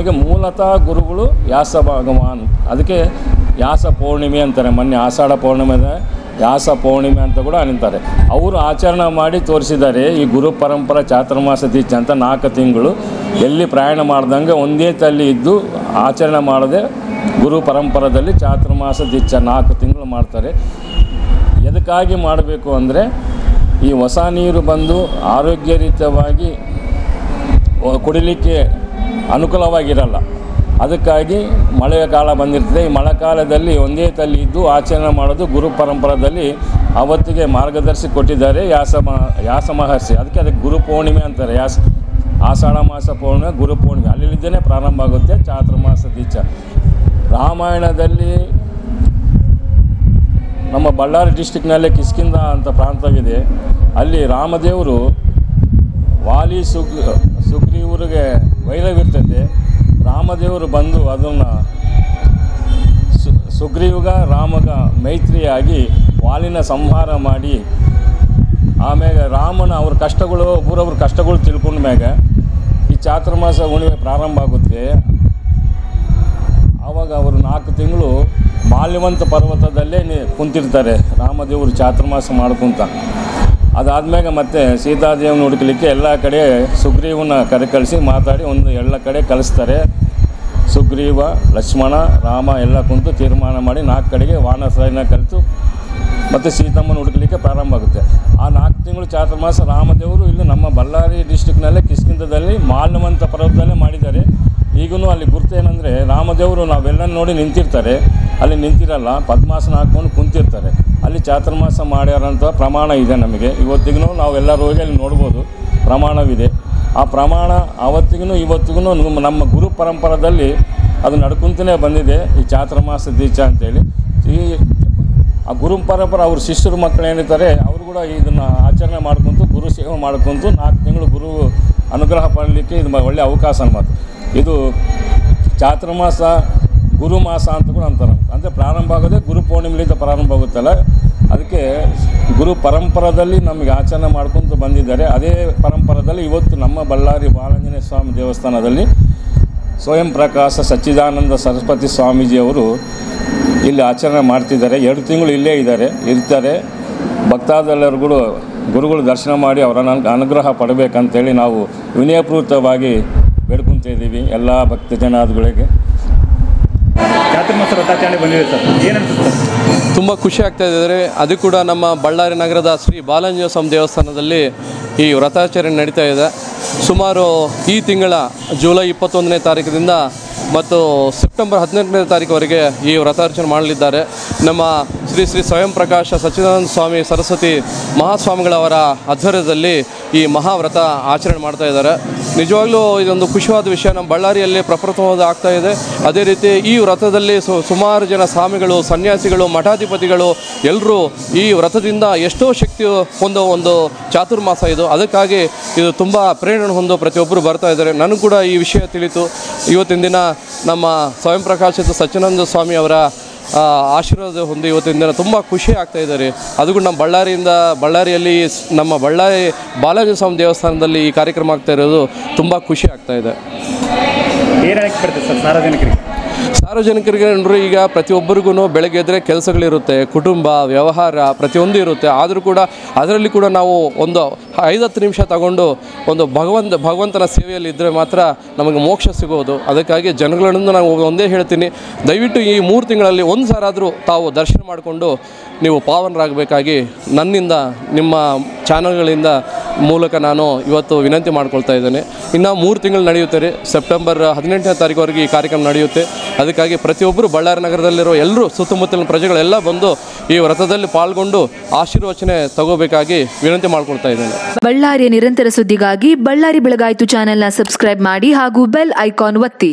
ನಮಗೆ ಮೂಲತಃ ಗುರುಗಳು ವ್ಯಾಸ ಭಗವಾನ್. ಅದಕ್ಕೆ ವ್ಯಾಸ ಪೌರ್ಣಿಮೆ ಅಂತಾರೆ. ಮೊನ್ನೆ ಆಷಾಢ ಪೌರ್ಣಿಮೆ ವ್ಯಾಸ ಪೌರ್ಣಿಮೆ ಅಂತ ಕೂಡ ಅಂತಾರೆ. ಅವರು ಆಚರಣೆ ಮಾಡಿ ತೋರಿಸಿದ್ದಾರೆ. ಈ ಗುರು ಪರಂಪರೆ ಚಾತುರ್ಮಾಸ ದೀಕ್ಷೆ ಅಂತ 4 ತಿಂಗಳು ಎಲ್ಲಿ ಪ್ರಯಾಣ ಮಾಡ್ದಂಗೆ ಒಂದೇ ತಲ್ಲಿ ಇದ್ದು ಆಚರಣೆ ಮಾಡದೆ ಗುರು ಪರಂಪರದಲ್ಲಿ ಚಾತುರ್ಮಾಸ ದೀಕ್ಷೆ 4 ತಿಂಗಳು ಮಾಡ್ತಾರೆ. ಎದಕ್ಕಾಗಿ ಮಾಡಬೇಕು ಅಂದರೆ ಈ ಹೊಸ ನೀರು ಬಂದು ಆರೋಗ್ಯಯುತವಾಗಿ ಕುಡಿಲಿಕ್ಕೆ ಅನುಕೂಲವಾಗಿರಲ್ಲ. ಅದಕ್ಕಾಗಿ ಮಳೆಯ ಕಾಲ ಬಂದಿರ್ತದೆ. ಈ ಮಳೆಗಾಲದಲ್ಲಿ ಒಂದೇ ತಲ್ಲಿ ಇದ್ದು ಆಚರಣೆ ಮಾಡೋದು ಗುರು ಪರಂಪರದಲ್ಲಿ ಅವತ್ತಿಗೆ ಮಾರ್ಗದರ್ಶಿ ಕೊಟ್ಟಿದ್ದಾರೆ ವ್ಯಾಸ ಮಹರ್ಷಿ. ಅದಕ್ಕೆ ಗುರು ಪೌರ್ಣಿಮೆ ಅಂತಾರೆ. ಆಷಾಢ ಮಾಸ ಪೌರ್ಣಿಮೆ ಗುರು ಪೌರ್ಣಿಮೆ ಅಲ್ಲಿಂದನೇ ಪ್ರಾರಂಭ ಆಗುತ್ತೆ ಚಾತುರ್ಮಾಸ ದೀಕ್ಷೆ. ರಾಮಾಯಣದಲ್ಲಿ ನಮ್ಮ ಬಳ್ಳಾರಿ ಡಿಸ್ಟಿಕ್ನಲ್ಲೇ ಕಿಷ್ಕಿಂಧ ಅಂತ ಪ್ರಾಂತವಿದೆ. ಅಲ್ಲಿ ರಾಮದೇವರು ವಾಲಿ ಸುಗ್ರೀವರಿಗೆ ವೈರವಿರ್ತೈತೆ. ರಾಮದೇವರು ಬಂದು ಅದನ್ನು ಸುಗ್ರೀವಗ ರಾಮಗ ಮೈತ್ರಿಯಾಗಿ ವಾಲಿನ ಸಂಹಾರ ಮಾಡಿ ಆಮ್ಯಾಗ ರಾಮನ ಅವ್ರ ಕಷ್ಟಗಳು ಊರವ್ರ ಕಷ್ಟಗಳು ತಿಳ್ಕೊಂಡ ಮ್ಯಾಗ ಈ ಚಾತುರ್ಮಾಸ ಹುಣ್ಣಿಮೆ ಪ್ರಾರಂಭ ಆಗುತ್ತೆ. ಆವಾಗ ಅವರು 4 ತಿಂಗಳು ಮಾಲ್ಯವಂತ ಪರ್ವತದಲ್ಲೇ ಕುಂತಿರ್ತಾರೆ ರಾಮದೇವರು ಚಾತುರ್ಮಾಸ ಮಾಡ್ಕೊಂತ. ಅದಾದ್ಮ್ಯಾಗ ಮತ್ತೆ ಸೀತಾದೇವಿನ ಹುಡುಕಲಿಕ್ಕೆ ಎಲ್ಲ ಕಡೆ ಸುಗ್ರೀವನ ಕಳಿಸಿ ಮಾತಾಡಿ ಎಲ್ಲ ಕಡೆ ಕಳಿಸ್ತಾರೆ. ಸುಗ್ರೀವ, ಲಕ್ಷ್ಮಣ, ರಾಮ ಎಲ್ಲ ಕುಂತು ತೀರ್ಮಾನ ಮಾಡಿ 4 ಕಡೆಗೆ ವಾನರಸೈನ್ಯ ಕಲಿತು ಮತ್ತು ಸೀತಮ್ಮನ ಹುಡುಕಲಿಕ್ಕೆ ಪ್ರಾರಂಭ ಆಗುತ್ತೆ. ಆ 4 ತಿಂಗಳು ಚಾತುರ್ಮಾಸ ರಾಮದೇವರು ಇಲ್ಲಿ ನಮ್ಮ ಬಳ್ಳಾರಿ ಡಿಸ್ಟಿಕ್ನಲ್ಲೇ ಕಿಷ್ಕಿಂಧದಲ್ಲಿ ಮಾಲ್ಯವಂತ ಪರ್ವತದಲ್ಲೇ ಮಾಡಿದ್ದಾರೆ. ಈಗೂ ಅಲ್ಲಿ ಗುರುತು ಏನಂದರೆ ರಾಮದೇವರು ನಾವೆಲ್ಲ ನೋಡಿ ನಿಂತಿರ್ತಾರೆ, ಅಲ್ಲಿ ನಿಂತಿರಲ್ಲ, ಪದ್ಮಾಸನ ಹಾಕ್ಕೊಂಡು ಕುಂತಿರ್ತಾರೆ. ಅಲ್ಲಿ ಚಾತುರ್ಮಾಸ ಮಾಡ್ಯಾರಂಥ ಪ್ರಮಾಣ ಇದೆ ನಮಗೆ. ಇವತ್ತಿಗೂ ನಾವೆಲ್ಲರೂ ಹೋಗಿ ಅಲ್ಲಿ ನೋಡ್ಬೋದು, ಪ್ರಮಾಣವಿದೆ. ಆ ಪ್ರಮಾಣ ಅವತ್ತಿಗೂ ಇವತ್ತಿಗೂ ನಮ್ಮ ಗುರು ಪರಂಪರದಲ್ಲಿ ಅದು ನಡ್ಕೊಂತಲೇ ಬಂದಿದೆ ಈ ಚಾತುರ್ಮಾಸ ದೀಕ್ಷೆ ಅಂತೇಳಿ. ಆ ಗುರು ಪರಂಪರೆ ಅವ್ರ ಶಿಷ್ಯರು ಮಕ್ಕಳು ಏನಿರ್ತಾರೆ ಅವರು ಕೂಡ ಇದನ್ನು ಆಚರಣೆ ಮಾಡ್ಕೊತು ಗುರು ಸೇವೆ ಮಾಡ್ಕೊತು 4 ತಿಂಗಳು ಗುರು ಅನುಗ್ರಹ ಪಡಲಿಕ್ಕೆ ಇದು ಒಳ್ಳೆಯ ಅವಕಾಶ ಮಾತು. ಇದು ಚಾತುರ್ಮಾಸ ಗುರು ಮಾಸ ಅಂತ ಕೂಡ ಅಂತಾರೆ. ಅಂದರೆ ಪ್ರಾರಂಭ ಆಗೋದೇ ಗುರು ಪೌರ್ಣಿಮೆಯಿಂದ ಪ್ರಾರಂಭ ಆಗುತ್ತಲ್ಲ, ಅದಕ್ಕೆ ಗುರು ಪರಂಪರದಲ್ಲಿ ನಮಗೆ ಆಚರಣೆ ಮಾಡ್ಕೊತ ಬಂದಿದ್ದಾರೆ. ಅದೇ ಪರಂಪರದಲ್ಲಿ ಇವತ್ತು ನಮ್ಮ ಬಳ್ಳಾರಿ ಬಾಲಾಂಜನೇಯ ಸ್ವಾಮಿ ದೇವಸ್ಥಾನದಲ್ಲಿ ಸ್ವಯಂ ಪ್ರಕಾಶ ಸಚ್ಚಿದಾನಂದ ಸರಸ್ವತಿ ಸ್ವಾಮೀಜಿಯವರು ಇಲ್ಲಿ ಆಚರಣೆ ಮಾಡ್ತಿದ್ದಾರೆ. 2 ತಿಂಗಳು ಇಲ್ಲೇ ಇರ್ತಾರೆ. ಭಕ್ತಾದೆಲ್ಲರಿಗೂ ಗುರುಗಳು ದರ್ಶನ ಮಾಡಿ ಅವರ ಅನುಗ್ರಹ ಪಡಬೇಕಂತೇಳಿ ನಾವು ವಿನಯಪೂರ್ವಕವಾಗಿ ಬೇಡ್ಕೊತ ಇದ್ದೀವಿ ಎಲ್ಲ ಭಕ್ತ ಜನಾದಿಗಳಿಗೆ. ಚಾತುರ್ಮಾಸ ವ್ರತಾಚರಣೆ ಬಂದಿದೆ ಸರ್, ಏನನ್ಸುತ್ತೆ? ತುಂಬ ಖುಷಿ ಆಗ್ತಾ ಇದ್ದಾರೆ. ಅದು ಕೂಡ ನಮ್ಮ ಬಳ್ಳಾರಿ ನಗರದ ಶ್ರೀ ಬಾಲಾಂಜನೇಯ ಸ್ವಾಮಿ ದೇವಸ್ಥಾನದಲ್ಲಿ ಈ ವ್ರತಾಚರಣೆ ನಡೀತಾ ಇದೆ. ಸುಮಾರು ಈ ತಿಂಗಳ ಜುಲೈ 21ನೇ ತಾರೀಕಿನಿಂದ ಮತ್ತು ಸೆಪ್ಟೆಂಬರ್ 18ನೇ ತಾರೀಕುವರೆಗೆ ಈ ವ್ರತಾಚರಣೆ ಮಾಡಲಿದ್ದಾರೆ. ನಮ್ಮ ಶ್ರೀ ಸ್ವಯಂ ಪ್ರಕಾಶ ಸಚ್ಚಿದಾನಂದ ಸ್ವಾಮಿ ಸರಸ್ವತಿ ಮಹಾಸ್ವಾಮಿಗಳವರ ಆಧ್ವರ್ಯದಲ್ಲಿ ಈ ಮಹಾವ್ರತ ಆಚರಣೆ ಮಾಡ್ತಾ ಇದ್ದಾರೆ. ನಿಜವಾಗ್ಲೂ ಇದೊಂದು ಖುಷಿಯಾದ ವಿಷಯ. ನಮ್ಮ ಬಳ್ಳಾರಿಯಲ್ಲಿ ಪ್ರಪ್ರಥಮವಾದ ಆಗ್ತಾ ಇದೆ. ಅದೇ ರೀತಿ ಈ ವ್ರತದಲ್ಲಿ ಸುಮಾರು ಜನ ಸ್ವಾಮಿಗಳು, ಸನ್ಯಾಸಿಗಳು, ಮಠಾಧಿಪತಿಗಳು ಎಲ್ಲರೂ ಈ ವ್ರತದಿಂದ ಎಷ್ಟೋ ಶಕ್ತಿ ಹೊಂದೋ ಒಂದು ಚಾತುರ್ಮಾಸ ಇದು. ಅದಕ್ಕಾಗಿ ಇದು ತುಂಬ ಪ್ರೇರಣೆ ಹೊಂದೋ ಪ್ರತಿಯೊಬ್ಬರು ಬರ್ತಾ ಇದ್ದಾರೆ. ನನಗೂ ಕೂಡ ಈ ವಿಷಯ ತಿಳಿತು. ಇವತ್ತಿನ ದಿನ ನಮ್ಮ ಸ್ವಯಂ ಪ್ರಕಾಶಿತ ಸಚ್ಚಿದಾನಂದ ಸ್ವಾಮಿ ಅವರ ಆಶೀರ್ವಾದ ಹೊಂದಿ ಇವತ್ತಿನ ದಿನ ತುಂಬ ಖುಷಿ ಆಗ್ತಾ ಇದ್ದಾರೆ. ಅದು ಕೂಡ ನಮ್ಮ ಬಳ್ಳಾರಿಯಲ್ಲಿ ನಮ್ಮ ಬಳ್ಳಾರಿ ಬಾಲಾಜಿ ಸ್ವಾಮಿ ದೇವಸ್ಥಾನದಲ್ಲಿ ಈ ಕಾರ್ಯಕ್ರಮ ಆಗ್ತಾ ಇರೋದು ತುಂಬ ಖುಷಿ ಆಗ್ತಾ ಇದೆ. ಏನು ಹೇಳಕ್ಕೆ ಬರ್ತದೆ ಸರ್ ಸಾರ್ವಜನಿಕರಿಗೆ? ಅಂದರೆ ಈಗ ಪ್ರತಿಯೊಬ್ಬರಿಗೂ ಬೆಳಗ್ಗೆ ಎದ್ದರೆ ಕೆಲಸಗಳಿರುತ್ತೆ, ಕುಟುಂಬ ವ್ಯವಹಾರ ಪ್ರತಿಯೊಂದು ಇರುತ್ತೆ. ಆದರೂ ಕೂಡ ಅದರಲ್ಲಿ ಕೂಡ ನಾವು ಒಂದು 5-10 ನಿಮಿಷ ತಗೊಂಡು ಒಂದು ಭಗವಂತನ ಸೇವೆಯಲ್ಲಿ ಇದ್ದರೆ ಮಾತ್ರ ನಮಗೆ ಮೋಕ್ಷ ಸಿಗೋದು. ಅದಕ್ಕಾಗಿ ಜನಗಳನ್ನು ನಾನು ಒಂದೇ ಹೇಳ್ತೀನಿ, ದಯವಿಟ್ಟು ಈ 3 ತಿಂಗಳಲ್ಲಿ ಒಂದು ಸಾರಾದರೂ ತಾವು ದರ್ಶನ ಮಾಡಿಕೊಂಡು ನೀವು ಪಾವನರಾಗಬೇಕಾಗಿ ನನ್ನಿಂದ ನಿಮ್ಮ ಚಾನಲ್ಗಳಿಂದ ಮೂಲಕ ನಾನು ಇವತ್ತು ವಿನಂತಿ ಮಾಡ್ಕೊಳ್ತಾ ಇದ್ದೇನೆ. ಇನ್ನು 3 ತಿಂಗಳು ನಡೆಯುತ್ತೆ. ಸೆಪ್ಟೆಂಬರ್ 18ನೇ ತಾರೀಕುವರೆಗೆ ಈ ಕಾರ್ಯಕ್ರಮ ನಡೆಯುತ್ತೆ. ಅದಕ್ಕಾಗಿ ಪ್ರತಿಯೊಬ್ಬರು ಬಳ್ಳಾರಿ ನಗರದಲ್ಲಿರೋ ಎಲ್ಲರೂ ಸುತ್ತಮುತ್ತಲಿನ ಪ್ರಜೆಗಳೆಲ್ಲ ಬಂದು ಈ ವ್ರತದಲ್ಲಿ ಪಾಲ್ಗೊಂಡು ಆಶೀರ್ವಚನೆ ತಗೋಬೇಕಾಗಿ ವಿನಂತಿ ಮಾಡ್ಕೊಳ್ತಾ ಇದ್ದೇನೆ. ಬಳ್ಳಾರಿಯ ನಿರಂತರ ಸುದ್ದಿಗಾಗಿ ಬಳ್ಳಾರಿ ಬೆಳಗಾಯಿತು ಚಾನೆಲ್ನ ಸಬ್ಸ್ಕ್ರೈಬ್ ಮಾಡಿ ಹಾಗೂ ಬೆಲ್ ಐಕಾನ್ ಒತ್ತಿ.